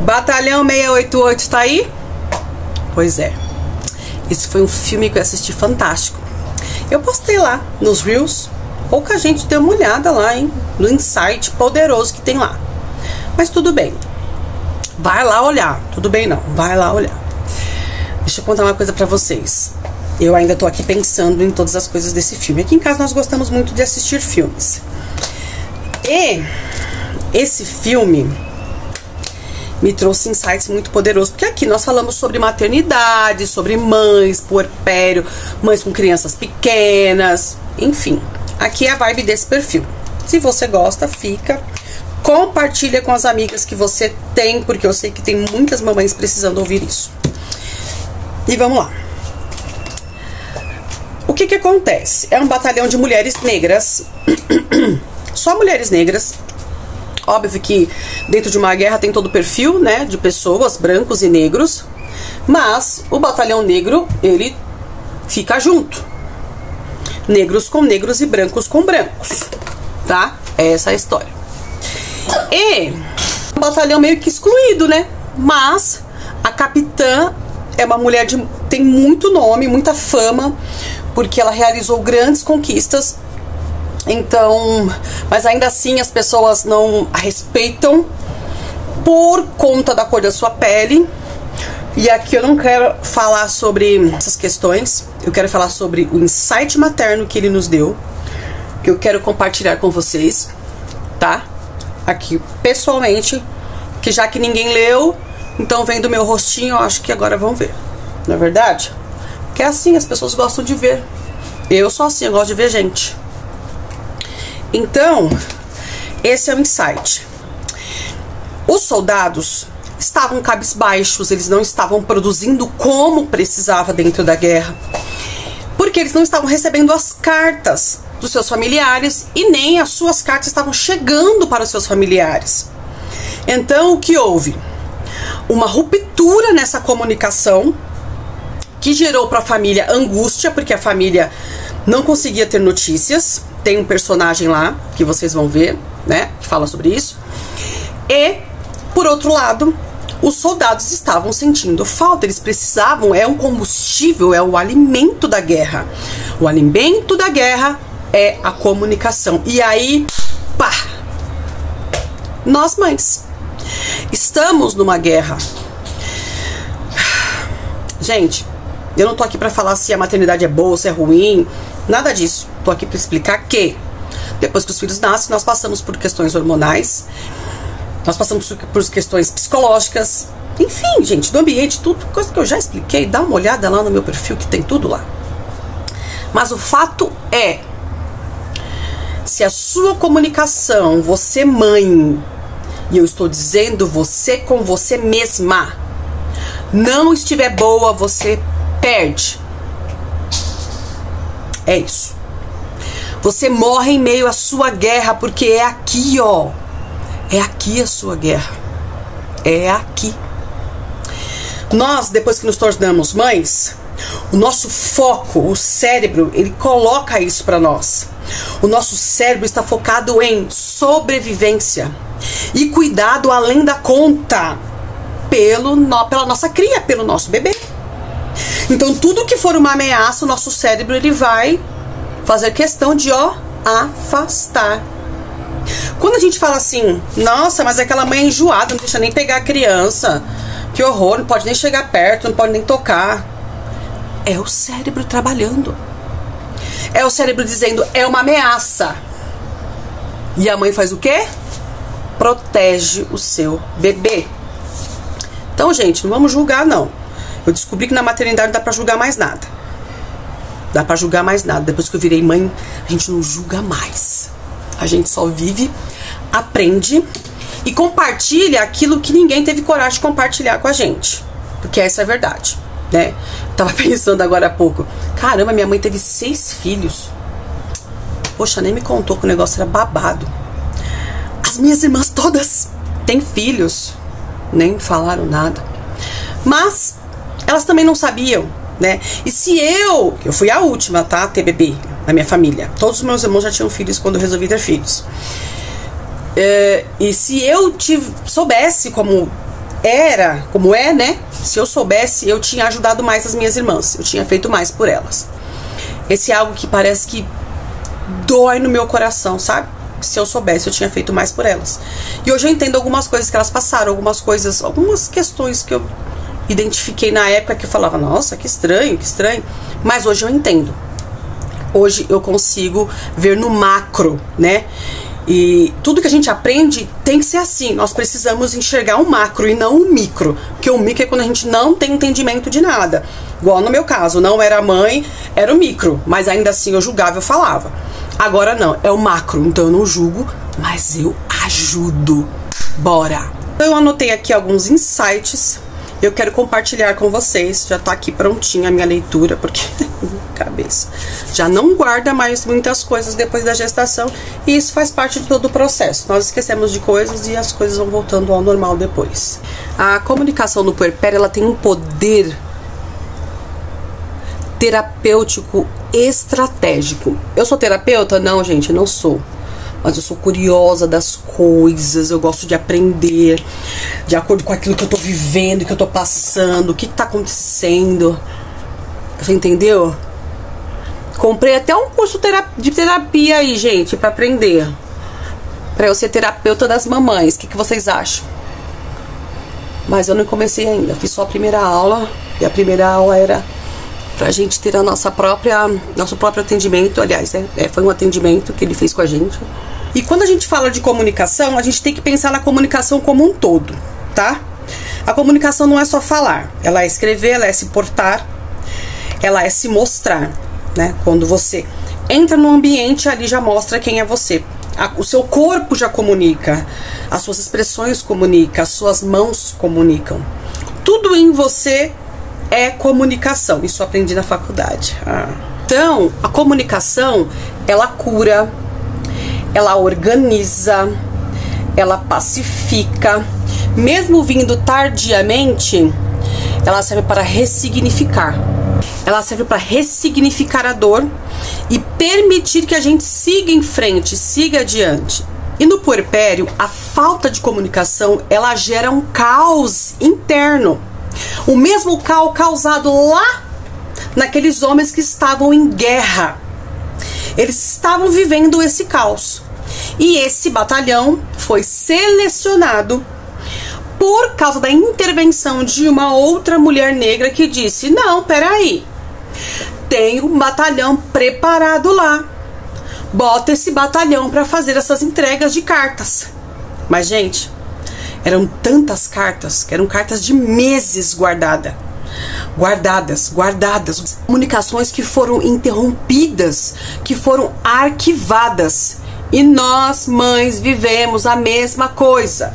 Batalhão 688 tá aí? Pois é. Esse foi um filme que eu assisti fantástico. Eu postei lá nos Reels. Pouca gente deu uma olhada lá, hein? No insight poderoso que tem lá. Mas tudo bem. Vai lá olhar. Tudo bem não. Vai lá olhar. Deixa eu contar uma coisa pra vocês. Eu ainda tô aqui pensando em todas as coisas desse filme. Aqui em casa nós gostamos muito de assistir filmes. E esse filme me trouxe insights muito poderosos, porque aqui nós falamos sobre maternidade, sobre mães, puerpério, mães com crianças pequenas, enfim. Aqui é a vibe desse perfil. Se você gosta, fica. Compartilha com as amigas que você tem, porque eu sei que tem muitas mamães precisando ouvir isso. E vamos lá. O que acontece? É um batalhão de mulheres negras. Só mulheres negras. Óbvio que dentro de uma guerra tem todo o perfil, né, de pessoas, brancos e negros. Mas o batalhão negro, ele fica junto. Negros com negros e brancos com brancos, tá? Essa é a história. E um batalhão meio que excluído, né? Mas a capitã é uma mulher de tem muito nome, muita fama, porque ela realizou grandes conquistas. Então, mas ainda assim as pessoas não a respeitam por conta da cor da sua pele. E aqui eu não quero falar sobre essas questões. Eu quero falar sobre o insight materno que ele nos deu, que eu quero compartilhar com vocês, tá? Aqui pessoalmente, que já que ninguém leu, então vem do meu rostinho, eu acho que agora vão ver. Não é verdade? Porque é assim, as pessoas gostam de ver. Eu sou assim, eu gosto de ver gente. Então, esse é o insight. Os soldados estavam cabisbaixos, eles não estavam produzindo como precisava dentro da guerra, porque eles não estavam recebendo as cartas dos seus familiares e nem as suas cartas estavam chegando para os seus familiares. Então, o que houve? Uma ruptura nessa comunicação que gerou para a família angústia, porque a família não conseguia ter notícias. Tem um personagem lá que vocês vão ver, né, que fala sobre isso. E, por outro lado, os soldados estavam sentindo falta, eles precisavam, é um combustível, é o alimento da guerra. O alimento da guerra é a comunicação. E aí, pá! Nós mães estamos numa guerra. Gente, eu não tô aqui pra falar se a maternidade é boa ou se é ruim, nada disso. Tô aqui pra explicar que depois que os filhos nascem, nós passamos por questões hormonais, nós passamos por questões psicológicas, enfim, gente, do ambiente, tudo, coisa que eu já expliquei. Dá uma olhada lá no meu perfil que tem tudo lá. Mas o fato é, se a sua comunicação, você mãe, e eu estou dizendo você com você mesma, não estiver boa, você perde. É isso. Você morre em meio à sua guerra, porque é aqui, ó. É aqui a sua guerra. É aqui. Nós, depois que nos tornamos mães, o nosso foco, o cérebro, ele coloca isso para nós. O nosso cérebro está focado em sobrevivência e cuidado além da conta pela nossa cria, pelo nosso bebê. Então, tudo que for uma ameaça, o nosso cérebro ele vai fazer questão de, ó, afastar. Quando a gente fala assim, nossa, mas aquela mãe é enjoada, não deixa nem pegar a criança, que horror, não pode nem chegar perto, não pode nem tocar. É o cérebro trabalhando. É o cérebro dizendo, é uma ameaça. E a mãe faz o quê? Protege o seu bebê. Então, gente, não vamos julgar, não. Eu descobri que na maternidade não dá pra julgar mais nada. Dá pra julgar mais nada. Depois que eu virei mãe, a gente não julga mais. A gente só vive, aprende e compartilha aquilo que ninguém teve coragem de compartilhar com a gente. Porque essa é a verdade, né? Tava pensando agora há pouco. Caramba, minha mãe teve 6 filhos. Poxa, nem me contou que o negócio era babado. As minhas irmãs todas têm filhos. Nem falaram nada. Mas elas também não sabiam, né? E se eu fui a última, tá, a ter bebê na minha família. Todos os meus irmãos já tinham filhos quando eu resolvi ter filhos. E se eu soubesse como era, como é, né? Se eu soubesse, eu tinha ajudado mais as minhas irmãs. Eu tinha feito mais por elas. Esse é algo que parece que dói no meu coração, sabe? Se eu soubesse, eu tinha feito mais por elas. E hoje eu entendo algumas coisas que elas passaram, algumas questões que eu identifiquei na época que eu falava, nossa, que estranho, que estranho. Mas hoje eu entendo. Hoje eu consigo ver no macro, né? E tudo que a gente aprende tem que ser assim. Nós precisamos enxergar o macro e não o micro. Porque o micro é quando a gente não tem entendimento de nada. Igual no meu caso, não era a mãe, era o micro. Mas ainda assim eu julgava, eu falava. Agora não, é o macro. Então eu não julgo, mas eu ajudo. Bora! Eu anotei aqui alguns insights. Eu quero compartilhar com vocês. Já tá aqui prontinha a minha leitura, porque cabeça já não guarda mais muitas coisas depois da gestação. E isso faz parte de todo o processo. Nós esquecemos de coisas e as coisas vão voltando ao normal depois. A comunicação no puerpério, ela tem um poder terapêutico estratégico. Eu sou terapeuta? Não, gente, não sou. Mas eu sou curiosa das coisas, eu gosto de aprender de acordo com aquilo que eu tô vivendo, que eu tô passando, o que tá acontecendo. Você entendeu? Comprei até um curso de terapia aí, gente, pra aprender. Pra eu ser terapeuta das mamães. O que vocês acham? Mas eu não comecei ainda, fiz só a primeira aula. E a primeira aula era pra gente ter a nosso próprio atendimento. Aliás, foi um atendimento que ele fez com a gente. E quando a gente fala de comunicação, a gente tem que pensar na comunicação como um todo, tá? A comunicação não é só falar. Ela é escrever, ela é se portar, ela é se mostrar, né? Quando você entra no ambiente, ali já mostra quem é você. O seu corpo já comunica, as suas expressões comunicam, as suas mãos comunicam. Tudo em você é comunicação. Isso eu aprendi na faculdade. Então, a comunicação, ela cura, ela organiza, ela pacifica. Mesmo vindo tardiamente, ela serve para ressignificar. Ela serve para ressignificar a dor e permitir que a gente siga em frente, siga adiante. E no puerpério, a falta de comunicação, ela gera um caos interno. O mesmo caos causado lá naqueles homens que estavam em guerra. Eles estavam vivendo esse caos. E esse batalhão foi selecionado por causa da intervenção de uma outra mulher negra que disse, não, peraí, tem um batalhão preparado lá. Bota esse batalhão para fazer essas entregas de cartas. Mas, gente, eram tantas cartas, que eram cartas de meses guardadas. Comunicações que foram interrompidas, que foram arquivadas. E nós, mães, vivemos a mesma coisa.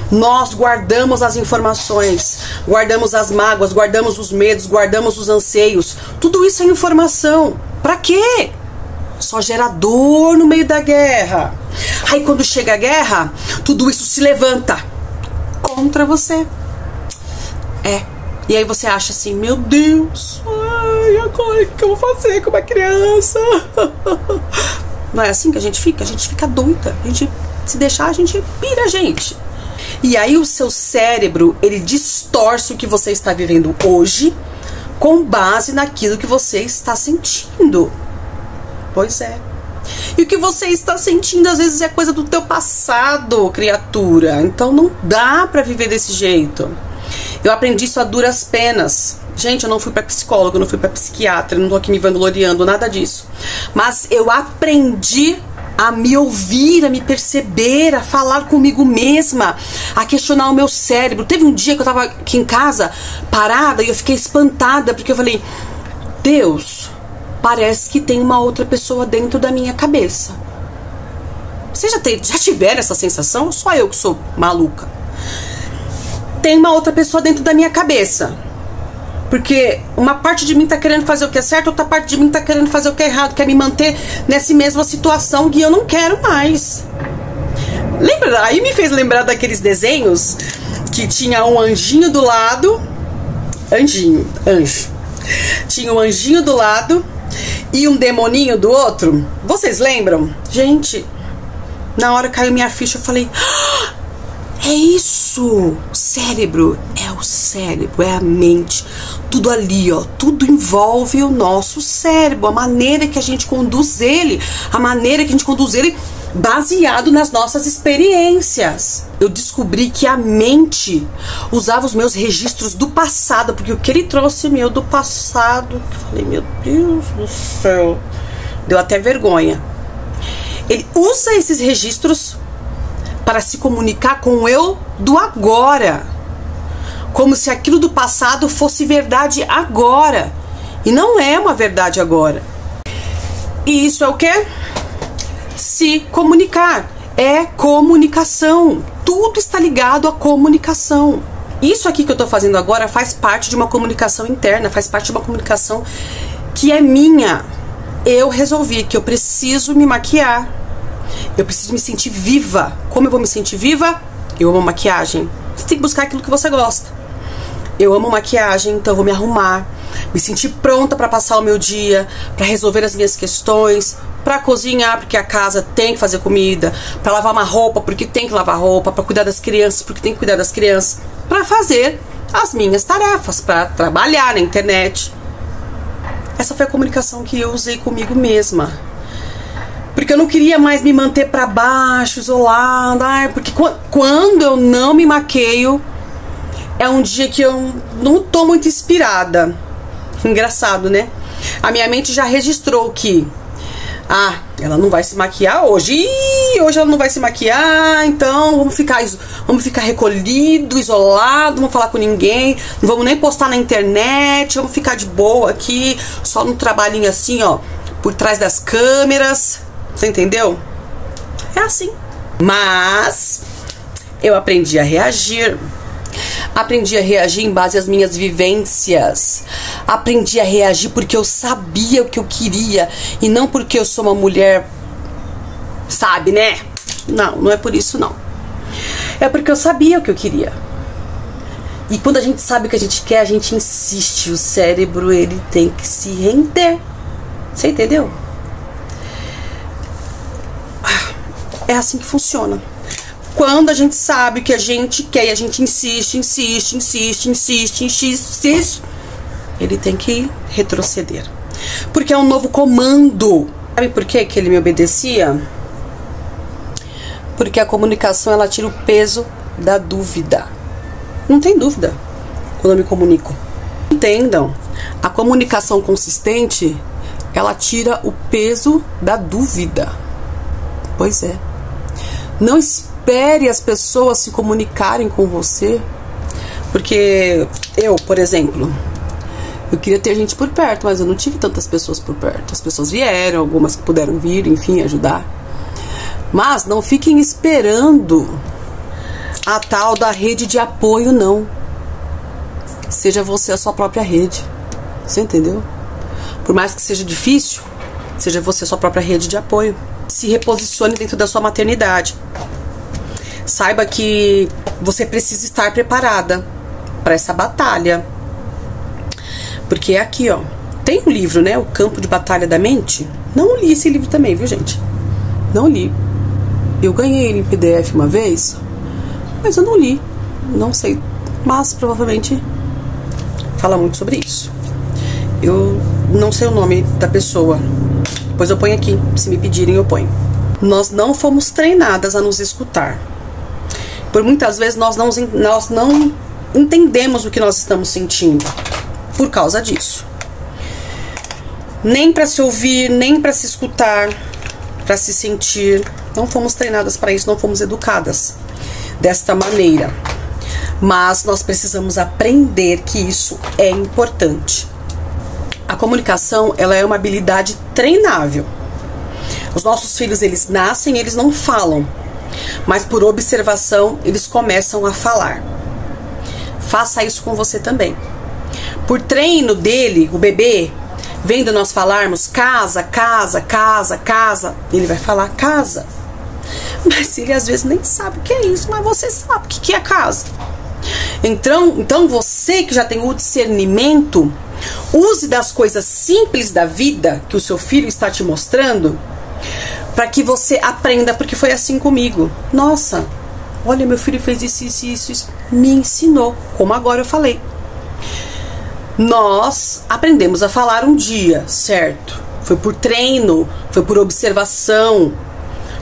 Nós guardamos as informações, guardamos as mágoas, guardamos os medos, guardamos os anseios. Tudo isso é informação. Pra quê? Só gera dor no meio da guerra. Aí quando chega a guerra, tudo isso se levanta contra você. E aí você acha assim, meu Deus, ai, agora o que eu vou fazer com uma criança? Não é assim que a gente fica? A gente fica doida. A gente, se deixar, a gente pira, gente. E aí o seu cérebro, ele distorce o que você está vivendo hoje com base naquilo que você está sentindo. Pois é. E o que você está sentindo às vezes é coisa do teu passado, criatura. Então não dá pra viver desse jeito. Eu aprendi isso a duras penas. Gente, eu não fui pra psicóloga, eu não fui pra psiquiatra, eu não tô aqui me vangloriando, nada disso. Mas eu aprendi a me ouvir, a me perceber, a falar comigo mesma, a questionar o meu cérebro. Teve um dia que eu tava aqui em casa, parada, e eu fiquei espantada, porque eu falei, Deus, parece que tem uma outra pessoa dentro da minha cabeça. Vocês já tiveram essa sensação? Ou só eu que sou maluca? Tem uma outra pessoa dentro da minha cabeça. Porque uma parte de mim tá querendo fazer o que é certo, outra parte de mim tá querendo fazer o que é errado, quer me manter nessa mesma situação que eu não quero mais. Lembra? Aí me fez lembrar daqueles desenhos que tinha um anjinho do lado. Anjo. Tinha um anjinho do lado e um demoninho do outro. Vocês lembram? Gente, na hora caiu minha ficha, eu falei, É isso! O cérebro é o cérebro, é a mente. Tudo ali, ó, tudo envolve o nosso cérebro, a maneira que a gente conduz ele, baseado nas nossas experiências. Eu descobri que a mente usava os meus registros do passado, porque o que ele trouxe meu do passado, eu falei, meu Deus do céu, deu até vergonha. Ele usa esses registros para se comunicar com o eu do agora, como se aquilo do passado fosse verdade agora, e não é uma verdade agora. E isso é o quê? Se comunicar, é comunicação. Tudo está ligado à comunicação. Isso aqui que eu tô fazendo agora faz parte de uma comunicação interna, faz parte de uma comunicação que é minha. Eu resolvi que eu preciso me maquiar, eu preciso me sentir viva. Como eu vou me sentir viva? Eu amo maquiagem. Você tem que buscar aquilo que você gosta. Eu amo maquiagem, então eu vou me arrumar, me sentir pronta para passar o meu dia, para resolver as minhas questões, para cozinhar, porque a casa tem que fazer comida, para lavar uma roupa, porque tem que lavar roupa, para cuidar das crianças, porque tem que cuidar das crianças, para fazer as minhas tarefas, para trabalhar na internet. Essa foi a comunicação que eu usei comigo mesma. Porque eu não queria mais me manter para baixo, isolada. Porque quando eu não me maqueio, é um dia que eu não tô muito inspirada. Engraçado, né? A minha mente já registrou que ela não vai se maquiar hoje. Hoje ela não vai se maquiar, então vamos ficar recolhido, isolado, não vamos falar com ninguém, não vamos nem postar na internet, vamos ficar de boa aqui, só no trabalhinho assim, ó, por trás das câmeras. Você entendeu? É assim. Mas eu aprendi a reagir. Aprendi a reagir em base às minhas vivências. Aprendi a reagir porque eu sabia o que eu queria e não porque eu sou uma mulher, sabe, né? Não é por isso, não. É porque eu sabia o que eu queria. E quando a gente sabe o que a gente quer, a gente insiste. O cérebro, ele tem que se render. Você entendeu? É assim que funciona. Quando a gente sabe o que a gente quer e a gente insiste, ele tem que retroceder. Porque é um novo comando. Sabe por que ele me obedecia? Porque a comunicação, ela tira o peso da dúvida. Não tem dúvida quando eu me comunico. Entendam, a comunicação consistente, ela tira o peso da dúvida. Pois é. Não espere as pessoas se comunicarem com você. Porque eu, por exemplo, eu queria ter gente por perto, mas eu não tive tantas pessoas por perto. As pessoas vieram, algumas que puderam vir, enfim, ajudar. Mas não fiquem esperando a tal da rede de apoio, não. Seja você a sua própria rede. Você entendeu? Por mais que seja difícil, seja você a sua própria rede de apoio. Se reposicione dentro da sua maternidade. Saiba que você precisa estar preparada para essa batalha. Porque é aqui, ó. Tem um livro, né? O Campo de Batalha da Mente. Não li esse livro também, viu, gente? Não li. Eu ganhei ele em PDF uma vez, mas eu não li. Não sei. Mas provavelmente fala muito sobre isso. Eu não sei o nome da pessoa. Depois eu ponho aqui. Se me pedirem, eu ponho. Nós não fomos treinadas a nos escutar. Por muitas vezes nós não entendemos o que nós estamos sentindo. Por causa disso. Nem para se ouvir, nem para se escutar, para se sentir. Não fomos treinadas para isso, não fomos educadas desta maneira. Mas nós precisamos aprender que isso é importante. A comunicação, ela é uma habilidade treinável. Os nossos filhos, eles nascem, eles não falam. Mas por observação, eles começam a falar. Faça isso com você também. Por treino dele, o bebê, vendo nós falarmos casa, casa, casa, casa, ele vai falar casa. Mas ele às vezes nem sabe o que é isso, mas você sabe o que é casa. Então você que já tem o discernimento, use das coisas simples da vida que o seu filho está te mostrando, para que você aprenda, porque foi assim comigo. Nossa, Olha, meu filho fez isso. Me ensinou, como agora eu falei. Nós aprendemos a falar um dia, certo? Foi por treino, foi por observação,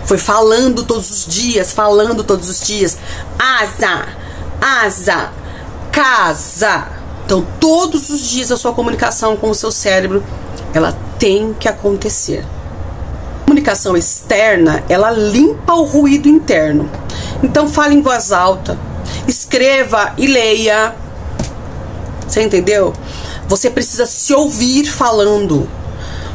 foi falando todos os dias. Asa, casa. Então, todos os dias a sua comunicação com o seu cérebro, ela tem que acontecer. A comunicação externa, ela limpa o ruído interno. Então, fale em voz alta, escreva e leia. Você entendeu? Você precisa se ouvir falando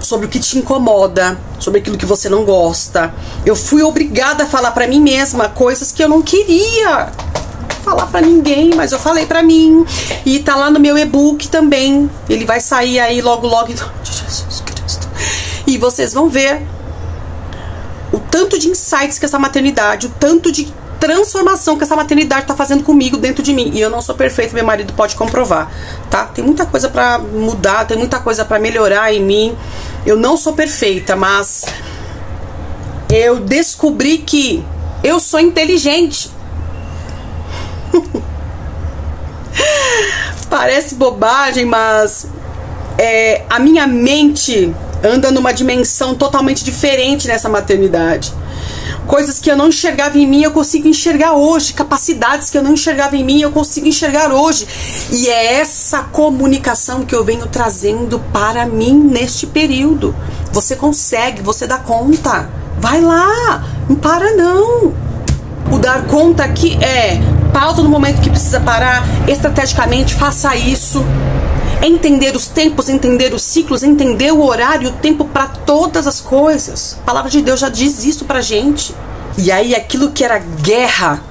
sobre o que te incomoda, sobre aquilo que você não gosta. Eu fui obrigada a falar pra mim mesma coisas que eu não queria falar pra ninguém, mas eu falei pra mim. E tá lá no meu e-book também. Ele vai sair aí logo, em nome de Jesus Cristo. E vocês vão ver o tanto de insights que essa maternidade, o tanto de transformação que essa maternidade tá fazendo comigo dentro de mim. E eu não sou perfeita, meu marido pode comprovar, tá? Tem muita coisa pra mudar, tem muita coisa pra melhorar em mim. Eu não sou perfeita, mas eu descobri que eu sou inteligente. Parece bobagem, mas a minha mente anda numa dimensão totalmente diferente nessa maternidade. Coisas que eu não enxergava em mim, eu consigo enxergar hoje. Capacidades que eu não enxergava em mim, eu consigo enxergar hoje. E é essa comunicação que eu venho trazendo para mim neste período. Você consegue, você dá conta. Vai lá, não para não. O dar conta aqui é pausa no momento que precisa parar, estrategicamente, faça isso. Entender os tempos, entender os ciclos, entender o horário, o tempo para todas as coisas. A palavra de Deus já diz isso pra gente. E aí aquilo que era guerra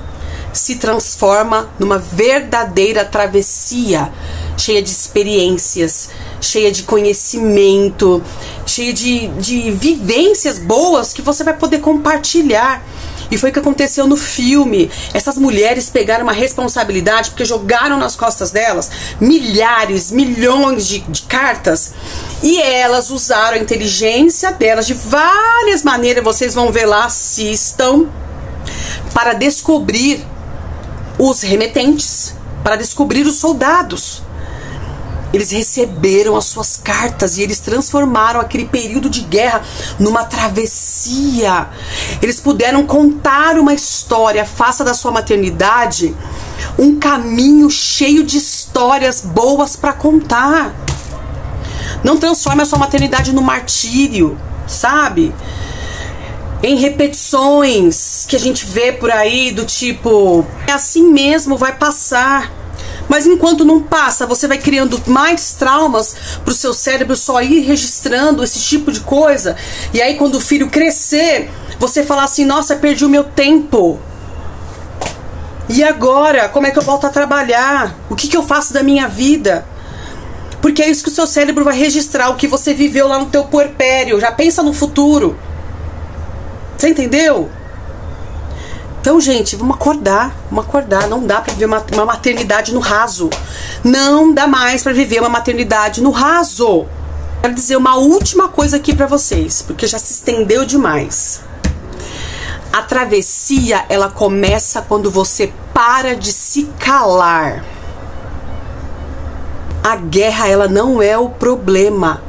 se transforma numa verdadeira travessia, cheia de experiências, cheia de conhecimento, cheia de vivências boas que você vai poder compartilhar. E foi o que aconteceu no filme. Essas mulheres pegaram uma responsabilidade porque jogaram nas costas delas milhares, milhões de cartas. E elas usaram a inteligência delas de várias maneiras. Vocês vão ver lá, assistam, para descobrir os remetentes, para descobrir os soldados. Eles receberam as suas cartas e eles transformaram aquele período de guerra numa travessia. Eles puderam contar uma história. Faça da sua maternidade um caminho cheio de histórias boas para contar. Não transforme a sua maternidade no martírio, sabe? Em repetições que a gente vê por aí do tipo, é assim mesmo, vai passar. Mas enquanto não passa, você vai criando mais traumas pro seu cérebro só ir registrando esse tipo de coisa. E aí quando o filho crescer, você falar assim, nossa, perdi o meu tempo. E agora? Como é que eu volto a trabalhar? O que eu faço da minha vida? Porque é isso que o seu cérebro vai registrar, o que você viveu lá no teu puerpério. Já pensa no futuro. Você entendeu? Então, gente, vamos acordar. Não dá pra viver uma maternidade no raso. Não dá mais pra viver uma maternidade no raso. Quero dizer uma última coisa aqui pra vocês, porque já se estendeu demais. A travessia, ela começa quando você para de se calar. A guerra, ela não é o problema,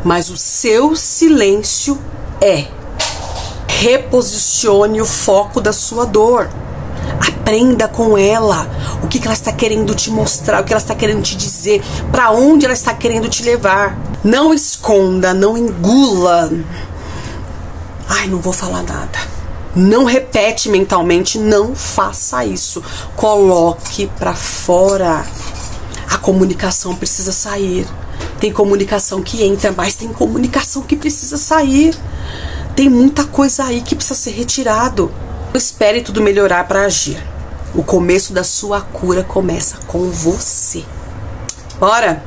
mas o seu silêncio é. Reposicione o foco da sua dor. Aprenda com ela o que ela está querendo te mostrar, o que ela está querendo te dizer, para onde ela está querendo te levar. Não esconda, não engula. Ai, não vou falar nada. Não repete mentalmente, não faça isso. Coloque para fora. A comunicação precisa sair. Tem comunicação que entra, mas tem comunicação que precisa sair. Tem muita coisa aí que precisa ser retirado. Não espere tudo melhorar para agir. O começo da sua cura começa com você. Bora?